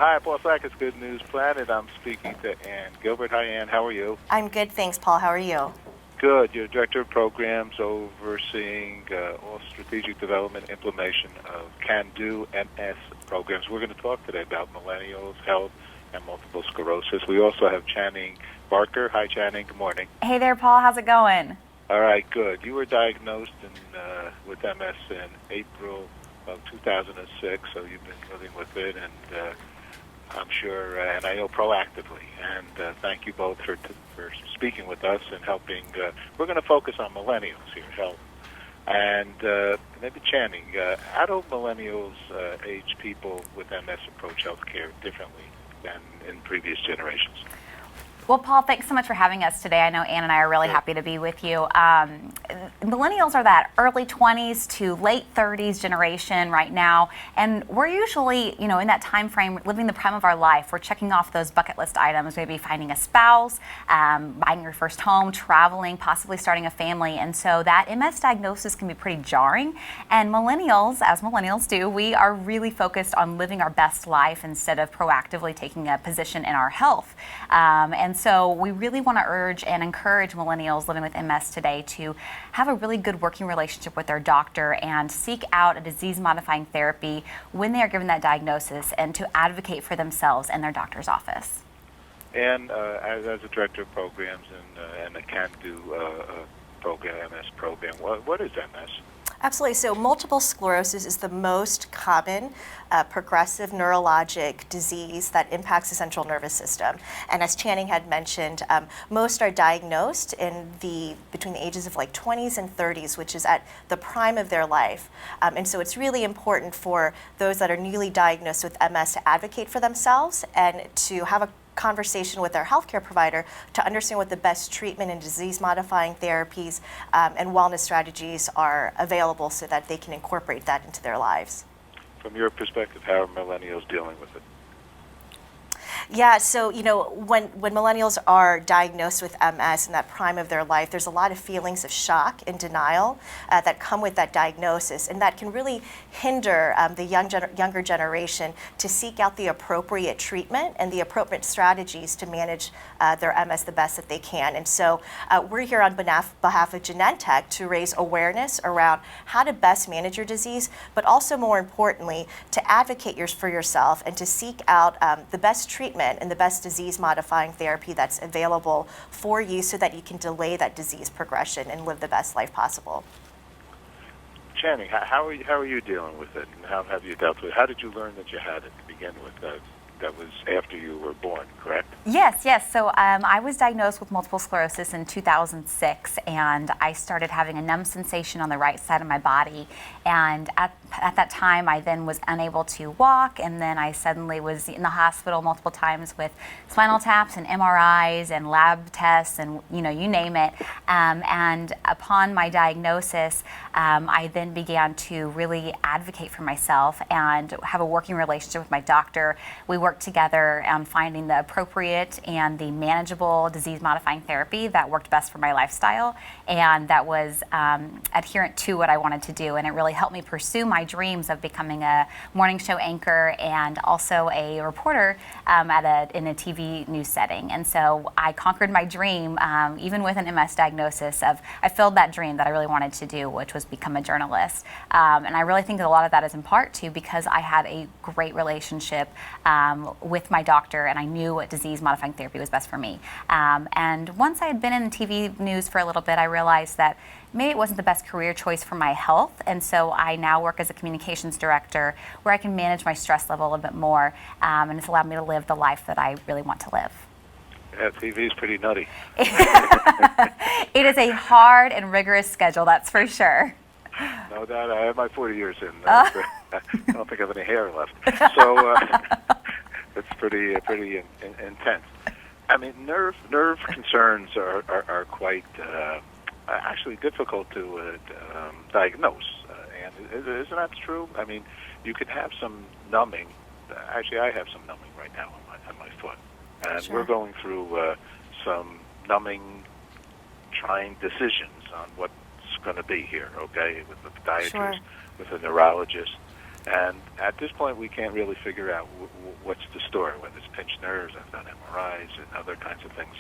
Hi, Paul Sackett's Good News Planet. I'm speaking to Ann Gilbert. Hi, Ann. How are you? I'm good, thanks, Paul. How are you? Good. You're Director of Programs overseeing all strategic development implementation of Can-Do MS programs. We're going to talk today about millennials, health, and multiple sclerosis. We also have Channing Barker. Hi, Channing. Good morning. Hey there, Paul. How's it going? All right, good. You were diagnosed with MS in April of 2006, so you've been living with it, and I'm sure, and I know proactively. And thank you both for speaking with us and helping. We're going to focus on millennials here, health. And maybe Channing, how do millennials, age people with MS, approach healthcare differently than in previous generations? Well, Paul, thanks so much for having us today. I know Ann and I are really happy to be with you. Millennials are that early 20s to late 30s generation right now, and we're usually, in that time frame, living the prime of our life. We're checking off those bucket list items, maybe finding a spouse, buying your first home, traveling, possibly starting a family, and so that MS diagnosis can be pretty jarring. And millennials, as millennials do, we are really focused on living our best life instead of proactively taking a position in our health. And so we really want to urge and encourage millennials living with MS today to have a really good working relationship with their doctor and seek out a disease-modifying therapy when they are given that diagnosis, and to advocate for themselves in their doctor's office. And as a director of programs and a Can-Do program, MS program, what is MS? Absolutely. So multiple sclerosis is the most common progressive neurologic disease that impacts the central nervous system. And as Channing had mentioned, most are diagnosed between the ages of like 20s and 30s, which is at the prime of their life. And so it's really important for those that are newly diagnosed with MS to advocate for themselves and to have a conversation with their healthcare provider to understand what the best treatment and disease-modifying therapies and wellness strategies are available so that they can incorporate that into their lives. From your perspective, how are millennials dealing with it? Yeah, so when millennials are diagnosed with MS in that prime of their life, there's a lot of feelings of shock and denial that come with that diagnosis, and that can really hinder the younger generation to seek out the appropriate treatment and the appropriate strategies to manage their MS the best that they can. And so we're here on behalf of Genentech to raise awareness around how to best manage your disease, but also more importantly, to advocate for yourself and to seek out the best treatment and the best disease-modifying therapy that's available for you so that you can delay that disease progression and live the best life possible. Channing, how are you dealing with it, and how have you dealt with it? How did you learn that you had it to begin with? That was after you were born, correct? Yes. So I was diagnosed with multiple sclerosis in 2006, and I started having a numb sensation on the right side of my body. And at that time, I then was unable to walk, and then I suddenly was in the hospital multiple times with spinal taps and MRIs and lab tests and you name it. And upon my diagnosis, I then began to really advocate for myself and have a working relationship with my doctor. We worked together on finding the appropriate and the manageable disease-modifying therapy that worked best for my lifestyle and that was adherent to what I wanted to do. And it really helped me pursue my dreams of becoming a morning show anchor and also a reporter in a TV news setting. And so I conquered my dream, even with an MS diagnosis. I filled that dream that I really wanted to do, which was become a journalist. And I really think that a lot of that is in part too because I had a great relationship with my doctor, and I knew what disease-modifying therapy was best for me. And once I had been in TV news for a little bit, I realized that maybe it wasn't the best career choice for my health, and so I now work as a communications director where I can manage my stress level a little bit more, and it's allowed me to live the life that I really want to live. Yeah, TV is pretty nutty. It is a hard and rigorous schedule, that's for sure. No doubt. I have my 40 years in. I don't think I have any hair left. So it's pretty intense. I mean, nerve concerns are quite actually difficult to diagnose. And isn't that true? I mean, you can have some numbing. Actually, I have some numbing right now on my foot. And Sure. we're going through some numbing, trying decisions on what's going to be here, okay, with the podiatrist, Sure. with a neurologist. And at this point, we can't really figure out what's the story, whether it's pinched nerves, I've done MRIs and other kinds of things.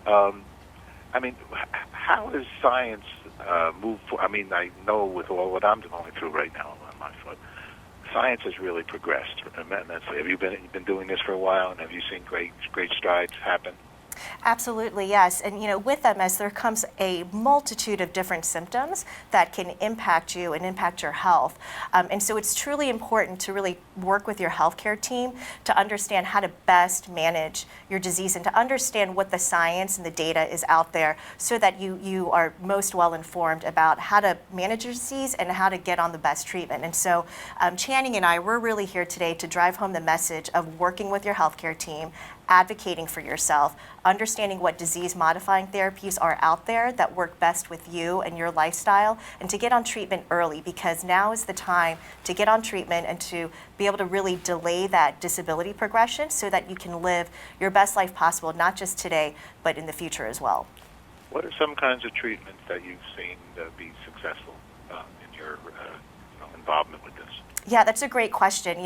I mean, how has science moved forward? I mean, I know with all what I'm going through right now on my foot, science has really progressed immensely. Have you been doing this for a while, and have you seen great strides happen? Absolutely, yes. And with MS, there comes a multitude of different symptoms that can impact you and impact your health. And so it's truly important to really work with your healthcare team to understand how to best manage your disease and to understand what the science and the data is out there so that you are most well informed about how to manage your disease and how to get on the best treatment. And so Channing and I, we're really here today to drive home the message of working with your healthcare team, advocating for yourself, understanding what disease-modifying therapies are out there that work best with you and your lifestyle, and to get on treatment early, because now is the time to get on treatment and to be able to really delay that disability progression so that you can live your best life possible, not just today, but in the future as well. What are some kinds of treatments that you've seen be successful in your involvement with this? Yeah, that's a great question.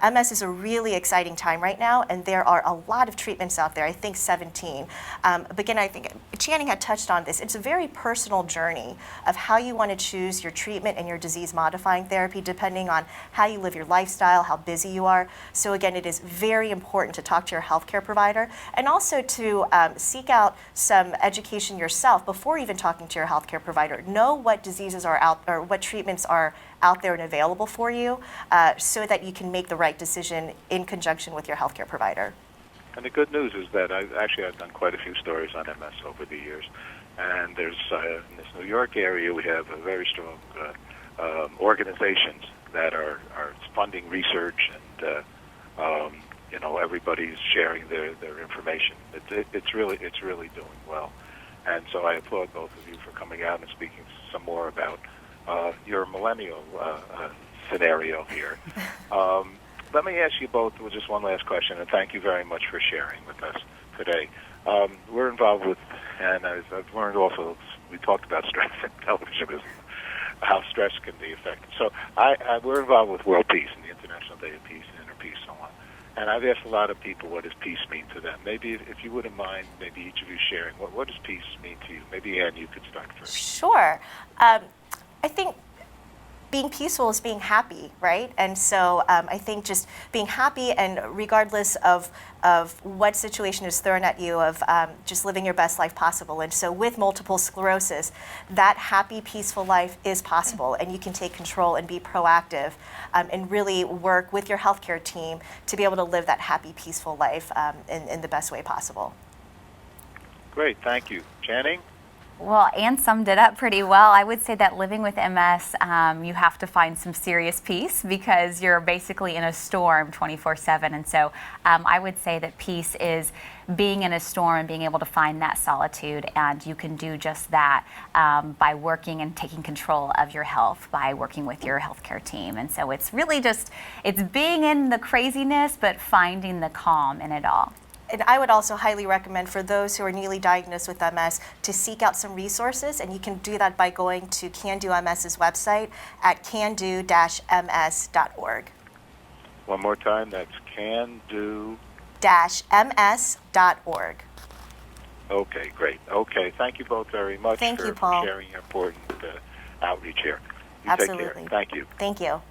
MS is a really exciting time right now, and there are a lot of treatments out there, I think 17. But again, I think Channing had touched on this. It's a very personal journey of how you want to choose your treatment and your disease-modifying therapy, depending on how you live your lifestyle, how busy you are. So again, it is very important to talk to your healthcare provider and also to seek out some education yourself before even talking to your healthcare provider. Know what diseases are out, or what treatments are out there and available for you, so that you can make the right decision in conjunction with your healthcare provider. And the good news is that I've done quite a few stories on MS over the years, and there's in this New York area we have a very strong organizations that are funding research, and everybody's sharing their information. It's really doing well, and so I applaud both of you for coming out and speaking some more about your millennial scenario here. Let me ask you both just one last question, and thank you very much for sharing with us today. We're involved with, and I've learned also, we talked about stress and television, how stress can be affected. So we're involved with World Peace and the International Day of Peace and Inner Peace, so on. And I've asked a lot of people, what does peace mean to them? Maybe if you wouldn't mind, maybe each of you sharing, what does peace mean to you? Maybe Ann, you could start first. Sure. I think being peaceful is being happy, right? And so I think just being happy, and regardless of what situation is thrown at you, of just living your best life possible. And so with multiple sclerosis, that happy, peaceful life is possible, and you can take control and be proactive and really work with your healthcare team to be able to live that happy, peaceful life in the best way possible. Great, thank you. Channing? Well, Anne summed it up pretty well. I would say that living with MS, you have to find some serious peace because you're basically in a storm 24/7. And so I would say that peace is being in a storm and being able to find that solitude. And you can do just that by working and taking control of your health, by working with your healthcare team. And so it's really it's being in the craziness, but finding the calm in it all. And I would also highly recommend for those who are newly diagnosed with MS to seek out some resources, and you can do that by going to CanDo MS's website at cando-ms.org. One more time, that's cando-ms.org. Okay, great. Okay, thank you both very much for sharing your important outreach here. You Absolutely. take care. Thank you. Thank you.